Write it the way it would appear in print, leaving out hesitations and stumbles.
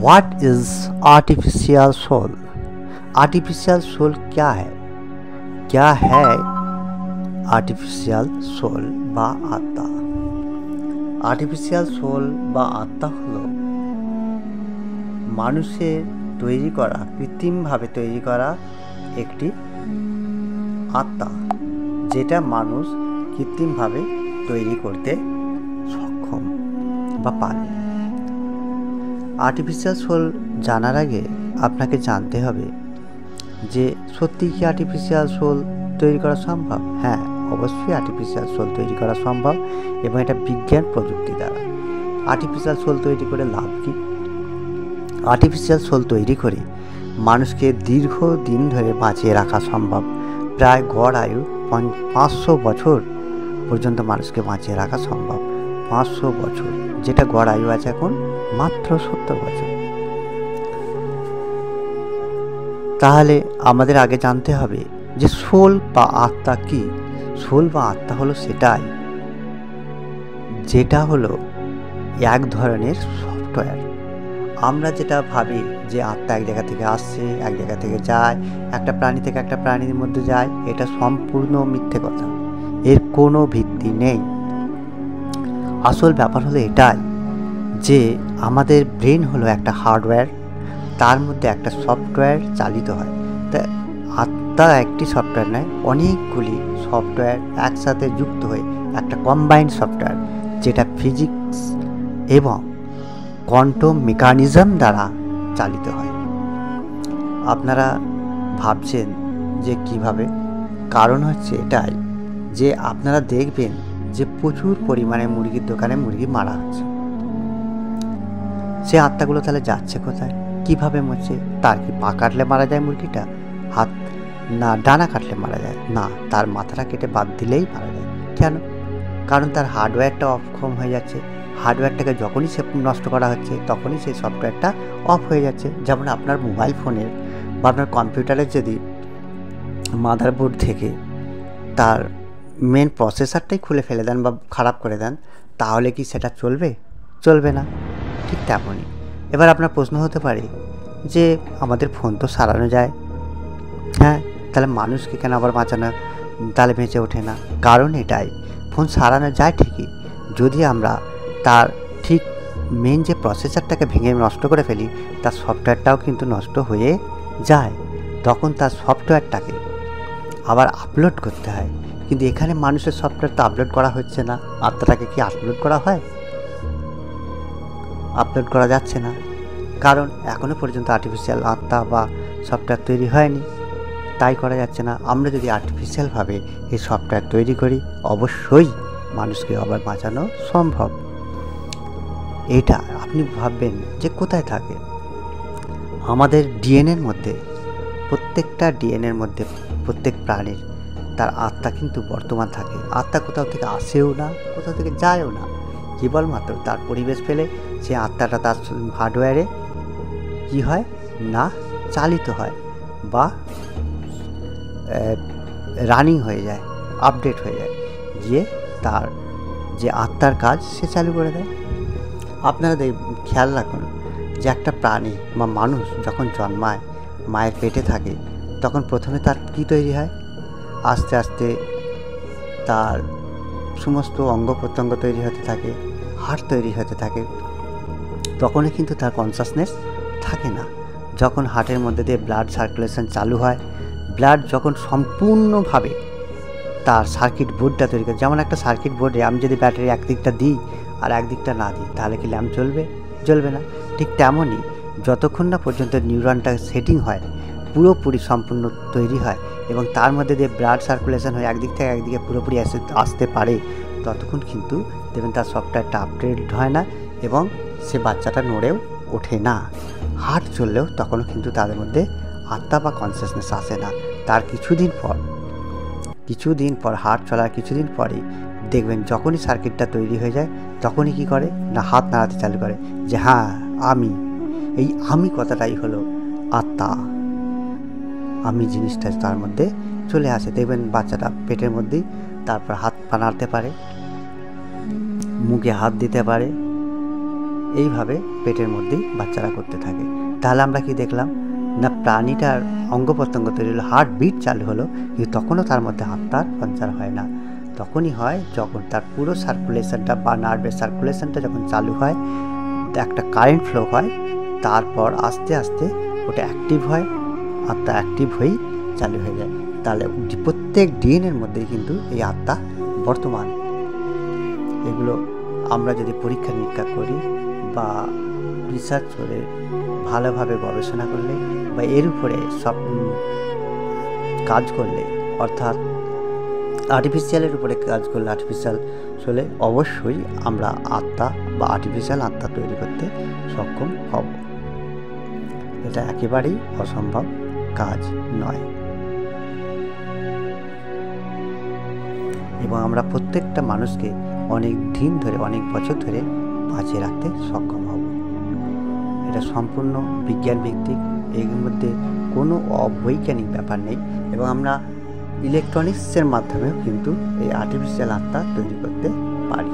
What is artificial soul? Artificial soul क्या है? क्या है आर्टिफिशियल सोल বা আত্মা? আর্টিফিশিয়াল সোল বা আত্মা হলো মানুষের তৈরি করা, কৃত্রিমভাবে তৈরি করা একটি আত্মা, যেটা মানুষ কৃত্রিমভাবে তৈরি করতে সক্ষম বা পারে। আর্টিফিশিয়াল সোল জানার আগে আপনাকে জানতে হবে যে সত্যি কি আর্টিফিশিয়াল সোল তৈরি করা সম্ভব? হ্যাঁ, অবশ্যই আর্টিফিশিয়াল সোল তৈরি করা সম্ভব এবং এটা বিজ্ঞান প্রযুক্তি দ্বারা। আর্টিফিশিয়াল সোল তৈরি করে লাভ কি? আর্টিফিশিয়াল সোল তৈরি করে মানুষকে দীর্ঘদিন ধরে বাঁচিয়ে রাখা সম্ভব। প্রায় গড় আয়ু 500 বছর পর্যন্ত মানুষকে বাঁচিয়ে রাখা সম্ভব। 500 বছর, যেটা গড় আয়ু আছে এখন মাত্র 70 বছর। তাহলে আমাদের আগে জানতে হবে যে সোল বা আত্মা কি। সোল বা আত্মা হলো সেটাই যেটা হলো এক ধরনের সফটওয়্যার। আমরা যেটা ভাবি যে আত্মা এক জায়গা থেকে আসছে, এক জায়গা থেকে যায়, একটা প্রাণী থেকে একটা প্রাণীর মধ্যে যায়, এটা সম্পূর্ণ মিথ্যে কথা। এর কোনো ভিত্তি নেই। আসল ব্যাপার হলো এটাই যে আমাদের ব্রেন হলো একটা হার্ডওয়্যার, তার মধ্যে একটা সফটওয়্যার চালিত হয়। তা আত্মা একটি সফটওয়্যার নয়, অনেকগুলি সফটওয়্যার একসাথে যুক্ত হয়ে একটা কম্বাইন্ড সফটওয়্যার, যেটা ফিজিক্স এবং কোয়ান্টাম মেকানিজম দ্বারা চালিত হয়। আপনারা ভাবছেন যে কিভাবে? কারণ হচ্ছে এটাই যে আপনারা দেখবেন যে প্রচুর পরিমাণে মুরগির দোকানে মুরগি মারা হচ্ছে। সে আত্মাগুলো তাহলে যাচ্ছে কোথায়? কিভাবে মরছে? তার কি পা কাটলে মারা যায় মুরগিটা? হাত না ডানা কাটলে মারা যায়? না, তার মাথাটা কেটে বাদ দিলেই মারা যায়। কেন? কারণ তার হার্ডওয়্যারটা অক্ষম হয়ে যাচ্ছে। হার্ডওয়্যারটাকে যখনই সে নষ্ট করা হচ্ছে তখনই সেই সফটওয়্যারটা অফ হয়ে যাচ্ছে। যেমন আপনার মোবাইল ফোনের বা আপনার কম্পিউটারের যদি মাদারবোর্ড থেকে তার মেন প্রসেসরটাই খুলে ফেলে দেন বা খারাপ করে দেন, তাহলে কি সেটা চলবে? চলবে না। ঠিক তেমনই এবার আপনার প্রশ্ন হতে পারে যে আমাদের ফোন তো সারানো যায়, হ্যাঁ, তাহলে মানুষকে কেন আবার বাঁচানো, তাহলে বেঁচে ওঠে না? কারণ এটাই, ফোন সারানো যায় ঠিকই, যদি আমরা তার ঠিক মেন যে প্রসেসরটাকে ভেঙে নষ্ট করে ফেলি, তার সফটওয়্যারটাও কিন্তু নষ্ট হয়ে যায়। তখন তার সফটওয়্যারটাকে আবার আপলোড করতে হয়। কিন্তু এখানে মানুষের সফটওয়্যার তো আপলোড করা হচ্ছে না। আত্মাটাকে কি আপলোড করা হয়? আপলোড করা যাচ্ছে না, কারণ এখনও পর্যন্ত আর্টিফিশিয়াল আত্মা বা সফটওয়্যার তৈরি হয়নি, তাই করা যাচ্ছে না। আমরা যদি আর্টিফিশিয়ালভাবে এই সফটওয়্যার তৈরি করি, অবশ্যই মানুষকে আবার বাঁচানো সম্ভব। এটা আপনি ভাববেন যে কোথায় থাকে? আমাদের ডিএনএর মধ্যে, প্রত্যেকটা ডিএনএর মধ্যে প্রত্যেক প্রাণীর তার আত্মা কিন্তু বর্তমান থাকে। আত্মা কোথাও থেকে আসেও না, কোথাও থেকে যায়ও না, কেবলমাত্র তার পরিবেশ ফেলে সে আত্মাটা তার হার্ডওয়্যারে কী হয় না চালিত হয় বা রানিং হয়ে যায়, আপডেট হয়ে যায়, গিয়ে তার যে আত্মার কাজ সে চালু করে দেয়। আপনারা খেয়াল রাখুন যে একটা প্রাণী বা মানুষ যখন জন্মায়, মায়ের পেটে থাকে, তখন প্রথমে তার কী তৈরি হয়? আস্তে আস্তে তার সমস্ত অঙ্গ প্রত্যঙ্গ তৈরি হতে থাকে, হাড় তৈরি হতে থাকে। তখনই কিন্তু তার কনসাসনেস থাকে না। যখন হার্টের মধ্যে দিয়ে ব্লাড সার্কুলেশন চালু হয়, ব্লাড যখন সম্পূর্ণভাবে তার সার্কিট বোর্ডটা তৈরি করে, যেমন একটা সার্কিট বোর্ডে আমি যদি ব্যাটারি একদিকটা দিই আর একদিকটা না দিই, তাহলে কি ল্যাম্প জ্বলবে? জ্বলবে না। ঠিক তেমনই যতক্ষণ না পর্যন্ত নিউরনটা সেটিং হয়, পুরোপুরি সম্পূর্ণ তৈরি হয় এবং তার মধ্যে দিয়ে ব্লাড সার্কুলেশন হয়ে একদিক থেকে একদিকে পুরোপুরি আসতে পারে, ততক্ষণ কিন্তু দেখবেন তার সফটওয়্যারটা আপডেট হয় না এবং সে বাচ্চাটা নড়েও ওঠে না। হার্ট চললেও তখনও কিন্তু তাদের মধ্যে আত্মা বা কনসিয়াসনেস আসে না। তার কিছুদিন পর হার্ট চলার কিছুদিন পরেই দেখবেন যখনই সার্কিটটা তৈরি হয়ে যায়, তখনই কি করে না হাত নাড়াতে চালু করে যে হ্যাঁ আমি, এই আমি কথাটাই হলো আত্মা। আমি জিনিসটা তার মধ্যে চলে আসে। দেখবেন বাচ্চাটা পেটের মধ্যেই তারপর হাত পা নাড়তে পারে, মুখে হাত দিতে পারে এইভাবে পেটের মধ্যেই বাচ্চারা করতে থাকে। তাহলে আমরা কি দেখলাম না, প্রাণীটার অঙ্গ প্রত্যঙ্গ তৈরি হলো, হার্ট বিট চালু হলো, কিন্তু তখনও তার মধ্যে আত্মার সঞ্চার হয় না। তখনই হয় যখন তার পুরো সার্কুলেশনটা বা নার্ভের সার্কুলেশনটা যখন চালু হয়, একটা কারেন্ট ফ্লো হয়, তারপর আস্তে আস্তে ওটা অ্যাক্টিভ হয়, আত্মা অ্যাক্টিভ হয়েই চালু হয়ে যায়। তাহলে প্রত্যেক ডিএনএর মধ্যেই কিন্তু এই আত্মা বর্তমান। এগুলো আমরা যদি পরীক্ষা নিরীক্ষা করি বা রিসার্চ করে ভালোভাবে গবেষণা করলে বা এর উপরে সব কাজ করলে, অর্থাৎ আর্টিফিশিয়ালের উপরে কাজ করলে, আর্টিফিশিয়াল হলে অবশ্যই আমরা আত্মা বা আর্টিফিশিয়াল আত্মা তৈরি করতে সক্ষম হব। এটা একেবারেই অসম্ভব কাজ নয়। এবং আমরা প্রত্যেকটা মানুষকে অনেক দিন ধরে, অনেক বছর ধরে বাঁচিয়ে রাখতে সক্ষম হব। এটা সম্পূর্ণ বিজ্ঞান ভিত্তিক, এর মধ্যে কোনো অবৈজ্ঞানিক ব্যাপার নেই। এবং আমরা ইলেকট্রনিক্সের মাধ্যমেও কিন্তু এই আর্টিফিশিয়াল আত্মা তৈরি করতে পারি।